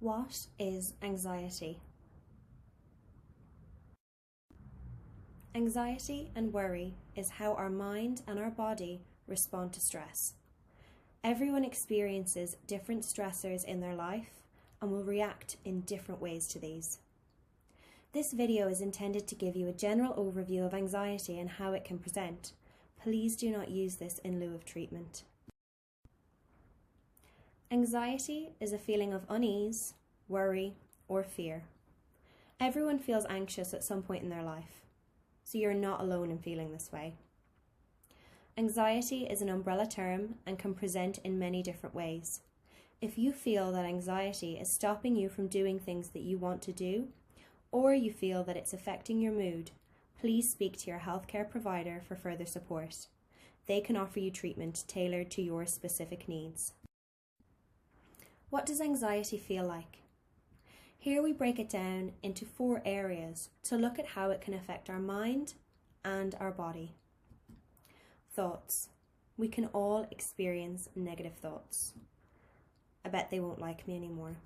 What is anxiety? Anxiety and worry is how our mind and our body respond to stress. Everyone experiences different stressors in their life and will react in different ways to these. This video is intended to give you a general overview of anxiety and how it can present. Please do not use this in lieu of treatment. Anxiety is a feeling of unease, worry, or fear. Everyone feels anxious at some point in their life, so you're not alone in feeling this way. Anxiety is an umbrella term and can present in many different ways. If you feel that anxiety is stopping you from doing things that you want to do, or you feel that it's affecting your mood, please speak to your healthcare provider for further support. They can offer you treatment tailored to your specific needs. What does anxiety feel like? Here we break it down into 4 areas to look at how it can affect our mind and our body. Thoughts. We can all experience negative thoughts. I bet they won't like me anymore.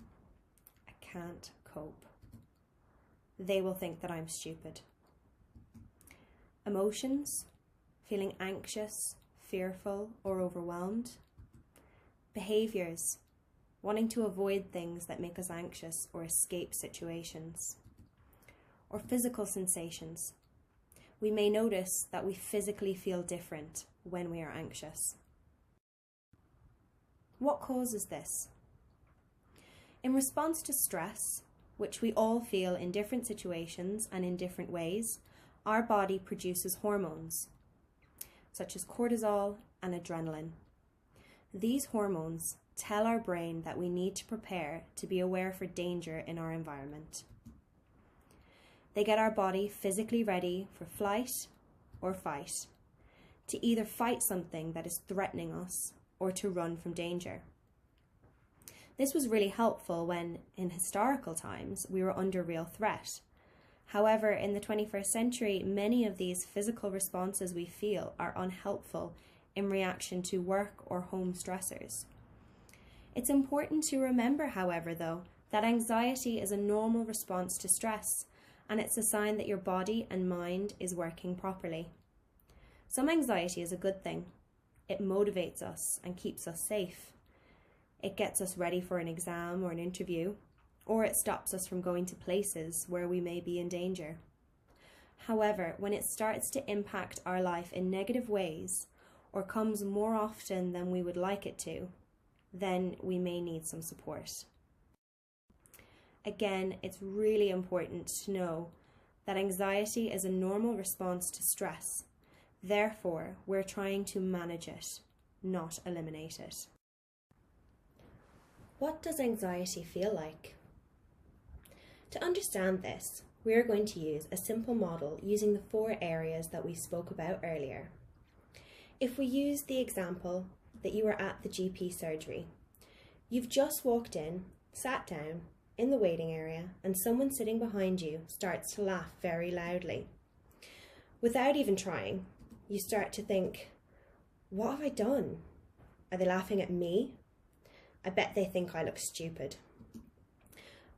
I can't cope. They will think that I'm stupid. Emotions. Feeling anxious, fearful, or overwhelmed. Behaviours. Wanting to avoid things that make us anxious or escape situations. Or physical sensations. We may notice that we physically feel different when we are anxious. What causes this? In response to stress, which we all feel in different situations and in different ways, our body produces hormones, such as cortisol and adrenaline. These hormones tell our brain that we need to prepare to be aware for danger in our environment. They get our body physically ready for flight or fight, to either fight something that is threatening us or to run from danger. This was really helpful when, in historical times, we were under real threat. However, in the 21st century, many of these physical responses we feel are unhelpful in reaction to work or home stressors. It's important to remember, however, though, that anxiety is a normal response to stress, and it's a sign that your body and mind is working properly. Some anxiety is a good thing. It motivates us and keeps us safe. It gets us ready for an exam or an interview, or it stops us from going to places where we may be in danger. However, when it starts to impact our life in negative ways, or comes more often than we would like it to, then we may need some support. Again, it's really important to know that anxiety is a normal response to stress. Therefore, we're trying to manage it, not eliminate it. What does anxiety feel like? To understand this, we are going to use a simple model using the 4 areas that we spoke about earlier. If we use the example that you are at the GP surgery, you've just walked in, sat down in the waiting area, and someone sitting behind you starts to laugh very loudly. Without even trying, you start to think, what have I done? Are they laughing at me? I bet they think I look stupid.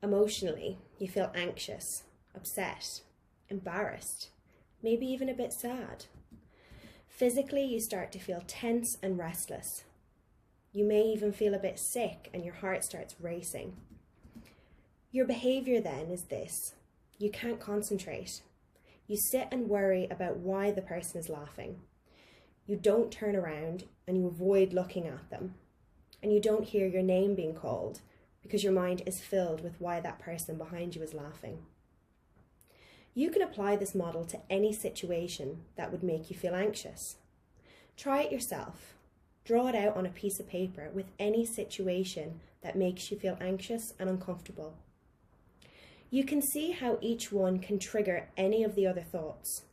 Emotionally, you feel anxious, upset, embarrassed, maybe even a bit sad. Physically, you start to feel tense and restless. You may even feel a bit sick and your heart starts racing. Your behaviour then is this. You can't concentrate. You sit and worry about why the person is laughing. You don't turn around and you avoid looking at them. And you don't hear your name being called because your mind is filled with why that person behind you is laughing. You can apply this model to any situation that would make you feel anxious. Try it yourself. Draw it out on a piece of paper with any situation that makes you feel anxious and uncomfortable. You can see how each one can trigger any of the other thoughts.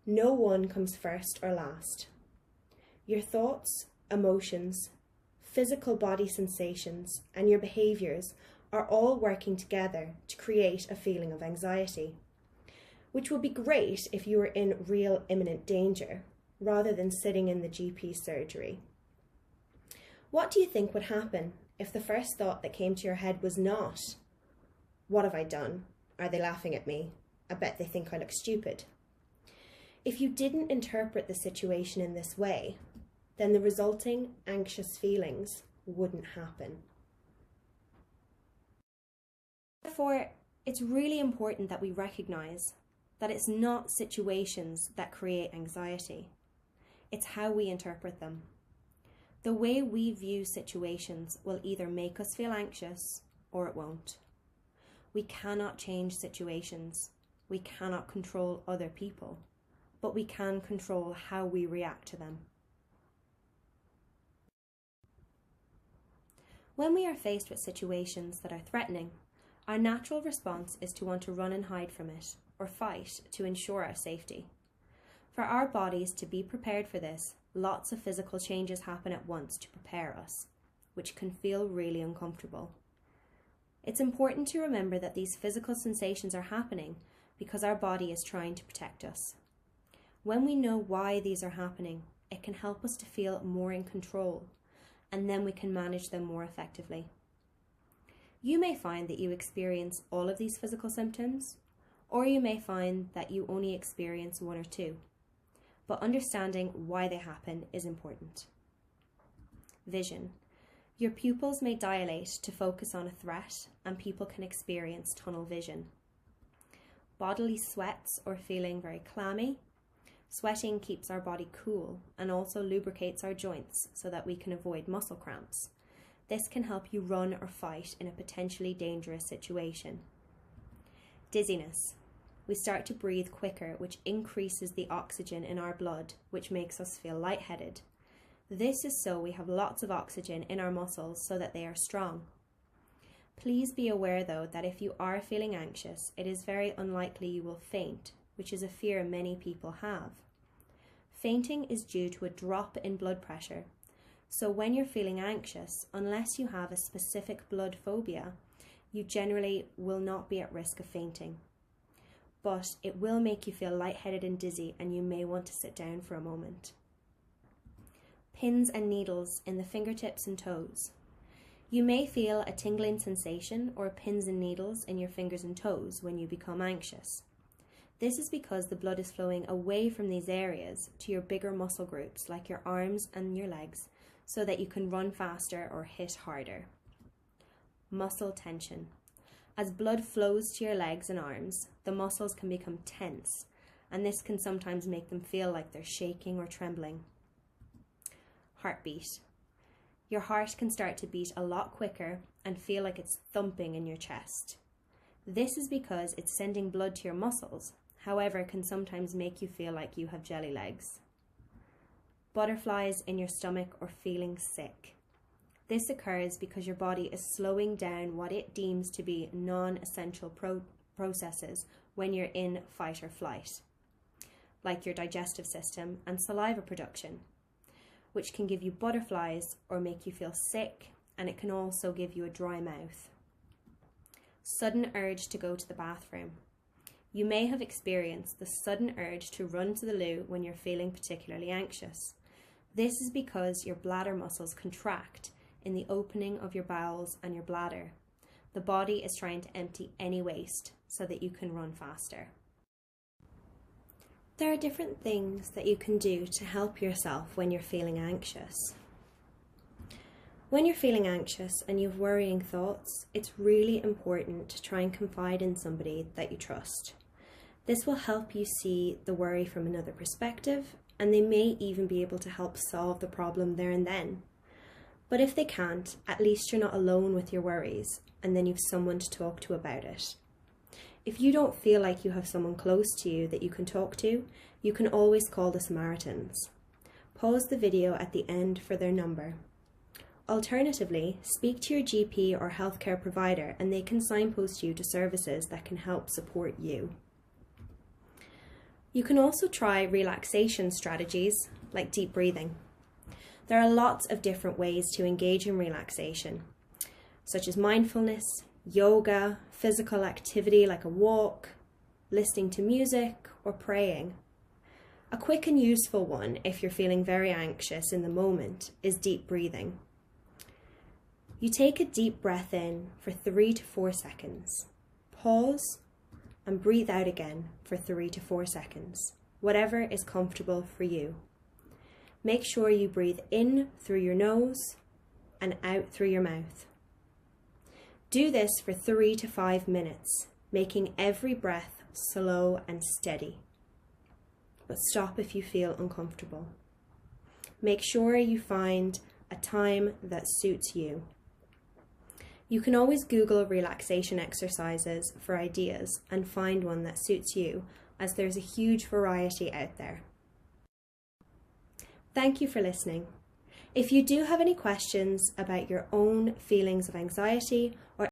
No one comes first or last. Your thoughts, emotions, physical body sensations, and your behaviours are all working together to create a feeling of anxiety, which would be great if you were in real imminent danger, rather than sitting in the GP surgery. What do you think would happen if the first thought that came to your head was not, "What have I done? Are they laughing at me? I bet they think I look stupid." If you didn't interpret the situation in this way, then the resulting anxious feelings wouldn't happen. Therefore, it's really important that we recognize that it's not situations that create anxiety. It's how we interpret them. The way we view situations will either make us feel anxious or it won't. We cannot change situations. We cannot control other people, but we can control how we react to them. When we are faced with situations that are threatening, our natural response is to want to run and hide from it, or fight to ensure our safety. For our bodies to be prepared for this, lots of physical changes happen at once to prepare us, which can feel really uncomfortable. It's important to remember that these physical sensations are happening because our body is trying to protect us. When we know why these are happening, it can help us to feel more in control, and then we can manage them more effectively. You may find that you experience all of these physical symptoms, or you may find that you only experience one or two. But understanding why they happen is important. Vision. Your pupils may dilate to focus on a threat, and people can experience tunnel vision. Bodily sweats or feeling very clammy. Sweating keeps our body cool and also lubricates our joints so that we can avoid muscle cramps. This can help you run or fight in a potentially dangerous situation. Dizziness. We start to breathe quicker, which increases the oxygen in our blood, which makes us feel lightheaded. This is so we have lots of oxygen in our muscles so that they are strong. Please be aware though that if you are feeling anxious, it is very unlikely you will faint, which is a fear many people have. Fainting is due to a drop in blood pressure. So when you're feeling anxious, unless you have a specific blood phobia, you generally will not be at risk of fainting. But it will make you feel lightheaded and dizzy, and you may want to sit down for a moment. Pins and needles in the fingertips and toes. You may feel a tingling sensation or pins and needles in your fingers and toes when you become anxious. This is because the blood is flowing away from these areas to your bigger muscle groups like your arms and your legs so that you can run faster or hit harder. Muscle tension. As blood flows to your legs and arms, the muscles can become tense, and this can sometimes make them feel like they're shaking or trembling. Heartbeat. Your heart can start to beat a lot quicker and feel like it's thumping in your chest. This is because it's sending blood to your muscles, however, it can sometimes make you feel like you have jelly legs. Butterflies in your stomach or feeling sick. This occurs because your body is slowing down what it deems to be non-essential processes when you're in fight or flight, like your digestive system and saliva production, which can give you butterflies or make you feel sick, and it can also give you a dry mouth. Sudden urge to go to the bathroom. You may have experienced the sudden urge to run to the loo when you're feeling particularly anxious. This is because your bladder muscles contract in the opening of your bowels and your bladder. The body is trying to empty any waste so that you can run faster. There are different things that you can do to help yourself when you're feeling anxious. When you're feeling anxious and you have worrying thoughts, it's really important to try and confide in somebody that you trust. This will help you see the worry from another perspective, and they may even be able to help solve the problem there and then. But if they can't, at least you're not alone with your worries, and then you've someone to talk to about it. If you don't feel like you have someone close to you that you can talk to, you can always call the Samaritans. Pause the video at the end for their number. Alternatively, speak to your GP or healthcare provider and they can signpost you to services that can help support you. You can also try relaxation strategies like deep breathing. There are lots of different ways to engage in relaxation, such as mindfulness, yoga, physical activity like a walk, listening to music, or praying. A quick and useful one if you're feeling very anxious in the moment is deep breathing. You take a deep breath in for 3 to 4 seconds. Pause and breathe out again for 3 to 4 seconds, whatever is comfortable for you. Make sure you breathe in through your nose and out through your mouth. Do this for 3 to 5 minutes, making every breath slow and steady. But stop if you feel uncomfortable. Make sure you find a time that suits you. You can always Google relaxation exercises for ideas and find one that suits you, as there's a huge variety out there. Thank you for listening. If you do have any questions about your own feelings of anxiety or